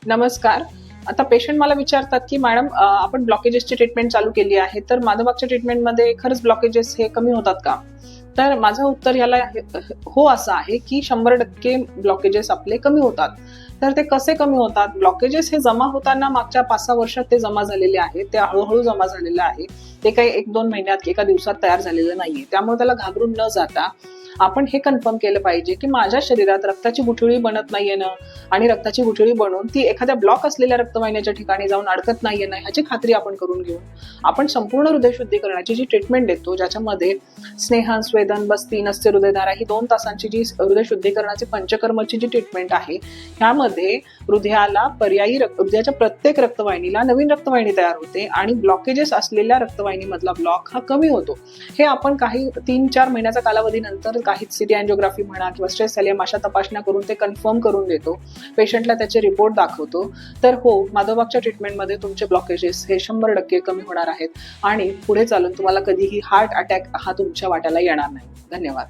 नमस्कार. आता पेशंट मला विचारतात की मॅडम आपण ब्लॉकेजेसची ट्रीटमेंट चालू केली आहे, तर माधवबागच्या ट्रीटमेंटमध्ये खरंच ब्लॉकेजेस हे कमी होतात का? तर माझं उत्तर याला हो असं आहे की 100% ब्लॉकेजेस आपले कमी होतात. तर ते कसे कमी होतात? ब्लॉकेजेस हे जमा होताना मागच्या 5-6 वर्षात ते जमा झालेले आहेत. ते हळूहळू जमा झालेलं आहे. ते काही 1-2 महिन्यात एका दिवसात तयार झालेलं नाहीये. त्यामुळे त्याला घाबरून न जाता आपण हे कन्फर्म केलं पाहिजे की माझ्या शरीरात रक्ताची गुठळी बनत नाहीये ना, आणि रक्ताची गुठळी बनून ती एखाद्या ब्लॉक असलेल्या रक्तवाहिन्याच्या ठिकाणी जाऊन अडकत नाहीये ना, ह्याची खात्री आपण करून घेऊन आपण संपूर्ण हृदयशुद्धीकरणाची जी ट्रीटमेंट देतो, ज्याच्यामध्ये स्नेहन, स्वेदन, बस्ती, नस्य हृदयधारा ही 2 तासांची जी हृदयशुद्धीकरणाची पंचकर्मची जी ट्रीटमेंट आहे, ह्यामध्ये हृदयाला पर्यायी हृदयाच्या प्रत्येक रक्तवाहिनीला नवीन रक्तवाहिनी तयार होते आणि ब्लॉकेजेस असलेल्या रक्तवाहिनीमधला ब्लॉक हा कमी होतो. हे आपण काही 3-4 महिन्याचा कालावधीनंतर काही सिटी अँजिओग्राफी म्हणा किंवा स्ट्रेस सॅलियम अशा तपासण्या करून ते कन्फर्म करून देतो. पेशंटला त्याचे रिपोर्ट दाखवतो. तर हो, माधवबागच्या ट्रीटमेंटमध्ये तुमचे ब्लॉकेजेस हे 100% कमी होणार आहेत आणि पुढे चालून तुम्हाला कधीही हार्ट अटॅक हा तुमच्या वाट्याला येणार नाही. धन्यवाद.